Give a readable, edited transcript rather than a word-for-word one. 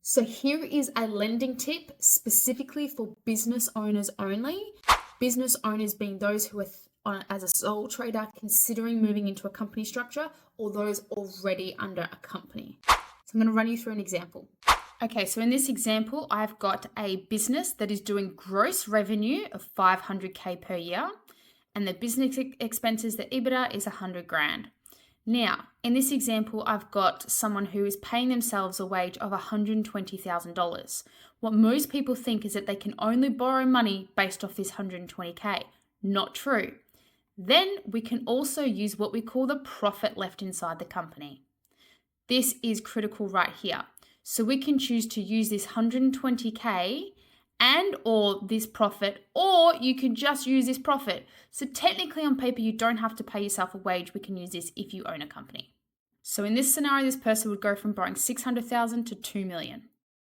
So here is a lending tip specifically for business owners only. Business owners being those who are as a sole trader considering moving into a company structure, or those already under a company. So I'm going to run you through an example. Okay, so in this example, I've got a business that is doing gross revenue of 500K per year, and the business expenses, the EBITDA is 100 grand. Now, in this example, I've got someone who is paying themselves a wage of $120,000. What most people think is that they can only borrow money based off this 120K. Not true. Then we can also use what we call the profit left inside the company. This is critical right here. So we can choose to use this 120K and or this profit, or you can just use this profit. So technically on paper, you don't have to pay yourself a wage. We can use this if you own a company. So in this scenario, this person would go from borrowing $600,000 to $2 million.